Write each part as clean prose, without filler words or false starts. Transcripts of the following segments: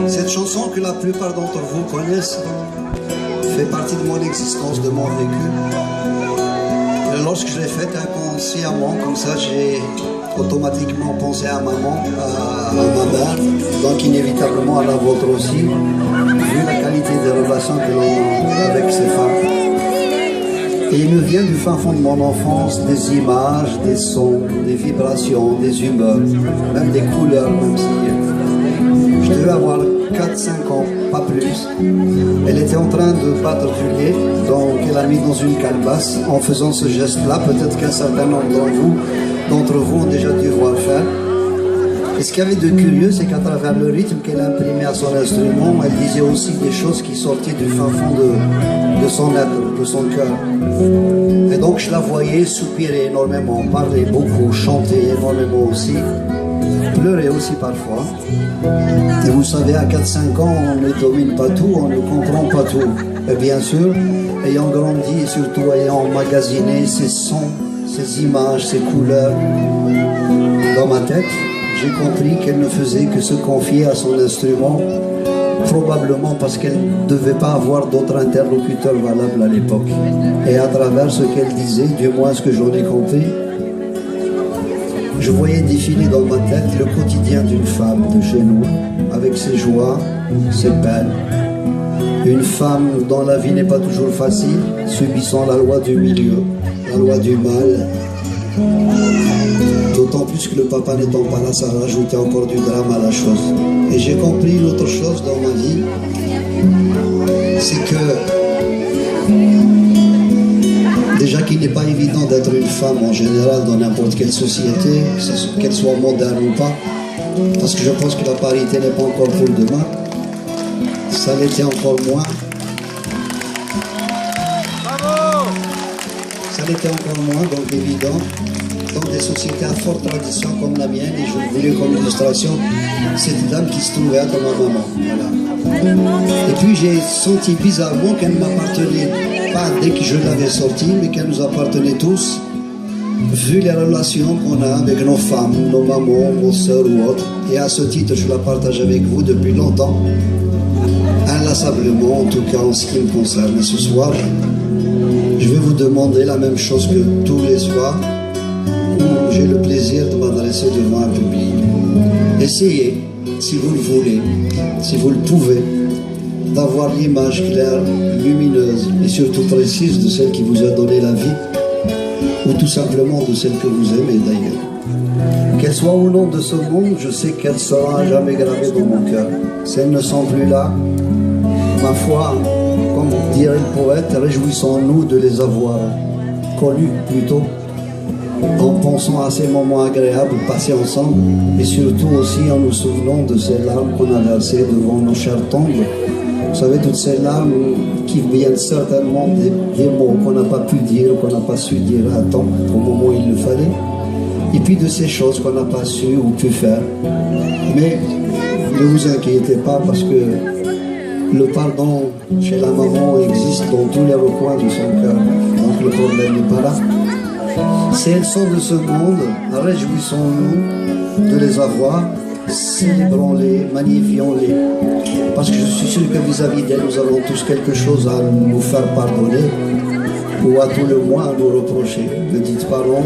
Cette chanson que la plupart d'entre vous connaissent fait partie de mon existence, de mon vécu. Et lorsque je l'ai faite inconsciemment, comme ça, j'ai automatiquement pensé à maman, à ma mère, donc inévitablement à la vôtre aussi, vu la qualité des relations que l'on a avec ces femmes. Et il me vient du fin fond de mon enfance des images, des sons, des vibrations, des humeurs, même des couleurs, même si je devais avoir 4-5 ans, pas plus. Elle était en train de battre du lait, donc elle a mis dans une calebasse. En faisant ce geste-là, peut-être qu'un certain nombre d'entre vous ont déjà dû voir faire. Et ce qu'il y avait de curieux, c'est qu'à travers le rythme qu'elle imprimait à son instrument, elle disait aussi des choses qui sortaient du fin fond de son être, de son cœur. Et donc je la voyais soupirer énormément, parler beaucoup, chanter énormément aussi, pleurer aussi parfois. Et vous savez, à 4-5 ans, on ne domine pas tout, on ne comprend pas tout. Et bien sûr, ayant grandi et surtout ayant emmagasiné ces sons, ces images, ces couleurs dans ma tête, j'ai compris qu'elle ne faisait que se confier à son instrument, probablement parce qu'elle ne devait pas avoir d'autres interlocuteurs valables à l'époque. Et à travers ce qu'elle disait, du moins ce que j'en ai compris, je voyais défiler dans ma tête le quotidien d'une femme de chez nous, avec ses joies, ses peines. Une femme dont la vie n'est pas toujours facile, subissant la loi du milieu, la loi du mal. D'autant plus que le papa n'étant pas là, ça rajoutait encore du drame à la chose. Et j'ai compris une autre chose dans ma vie, c'est que déjà qu'il n'est pas évident d'être une femme en général dans n'importe quelle société, qu'elle soit moderne ou pas, parce que je pense que la parité n'est pas encore pour demain. Ça l'était encore moins. Bravo! Ça l'était encore moins, donc évident, dans des sociétés à forte tradition comme la mienne, et je voulais comme illustration cette dame qui se trouvait être ma maman. Voilà. Et puis j'ai senti bizarrement qu'elle ne m'appartenait pas dès que je l'avais sortie, mais qu'elle nous appartenait tous, vu les relations qu'on a avec nos femmes, nos mamans, nos sœurs ou autres. Et à ce titre, je la partage avec vous depuis longtemps, inlassablement, en tout cas en ce qui me concerne. Et ce soir, je vais vous demander la même chose que tous les soirs, où j'ai le plaisir de m'adresser devant un public. Essayez, si vous le voulez, si vous le pouvez, d'avoir l'image claire, lumineuse et surtout précise de celle qui vous a donné la vie, ou tout simplement de celle que vous aimez d'ailleurs. Qu'elle soit au nom de ce monde, je sais qu'elle sera à jamais gravée dans mon cœur. Si elles ne sont plus là, ma foi, comme dirait le poète, réjouissons-nous de les avoir connues plutôt, en pensant à ces moments agréables passés ensemble, et surtout aussi en nous souvenant de ces larmes qu'on a versées devant nos chères tombes. Vous savez, toutes ces larmes qui viennent certainement des mots qu'on n'a pas pu dire, qu'on n'a pas su dire à temps, au moment où il le fallait, et puis de ces choses qu'on n'a pas su ou pu faire. Mais ne vous inquiétez pas, parce que le pardon chez la maman existe dans tous les recoins de son cœur, donc le problème n'est pas là. Si elles sont de ce monde, réjouissons-nous de les avoir, célébrons-les, magnifions-les. Parce que je suis sûr que vis-à-vis d'elles, nous avons tous quelque chose à nous faire pardonner, ou à tout le moins à nous reprocher. Ne dites pas non,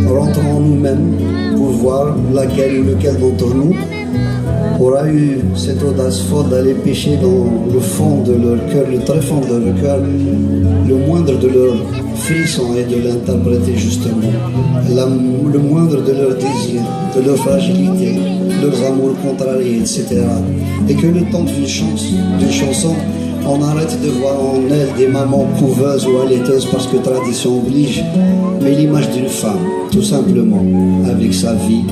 rentrons en nous-mêmes pour voir laquelle ou lequel d'entre nous aura eu cette audace forte d'aller pêcher dans le fond de leur cœur, le très fond de leur cœur, le moindre de leurs frissons et de l'interpréter justement, le moindre de leurs désirs, de leur fragilité, leurs amours contrariés, etc. Et que le temps d'une chanson, on arrête de voir en elle des mamans couveuses ou allaiteuses parce que tradition oblige, mais l'image d'une femme, tout simplement, avec sa vie,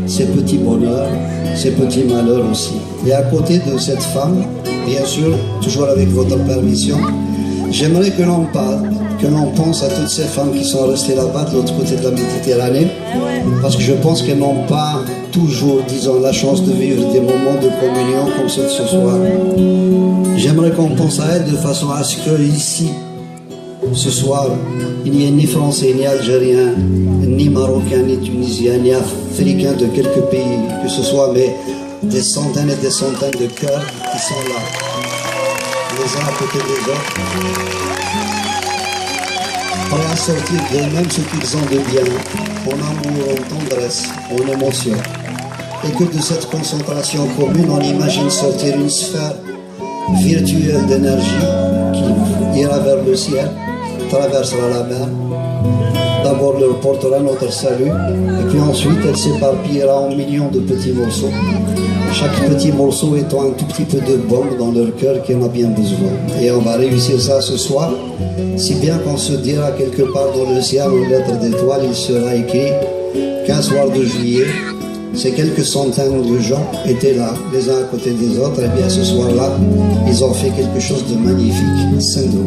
ses petits bonheurs, ses petits malheurs aussi. Et à côté de cette femme, bien sûr, toujours avec votre permission, j'aimerais que l'on parle, que l'on pense à toutes ces femmes qui sont restées là-bas de l'autre côté de la Méditerranée, parce que je pense qu'elles n'ont pas toujours, disons, la chance de vivre des moments de communion comme ce soir. J'aimerais qu'on pense à elles de façon à ce que ici, ce soir, il n'y ait ni Français, ni Algériens, ni Marocains, ni Tunisiens, ni Africains de quelques pays que ce soit, mais des centaines et des centaines de cœurs qui sont là, les uns à côté des autres, prêts à sortir d'eux-mêmes ce qu'ils ont de bien, en amour, en tendresse, en émotion. Et que de cette concentration commune, on imagine sortir une sphère virtuelle d'énergie qui ira vers le ciel, traversera la mer, d'abord leur portera notre salut, et puis ensuite elle s'éparpillera en millions de petits morceaux, chaque petit morceau étant un tout petit peu de bombe dans leur cœur qui en a bien besoin. Et on va réussir ça ce soir, si bien qu'on se dira quelque part dans le ciel, en lettres d'étoiles, il sera écrit qu'un soir de juillet, ces quelques centaines de gens étaient là, les uns à côté des autres, et bien ce soir-là, ils ont fait quelque chose de magnifique. Sendo.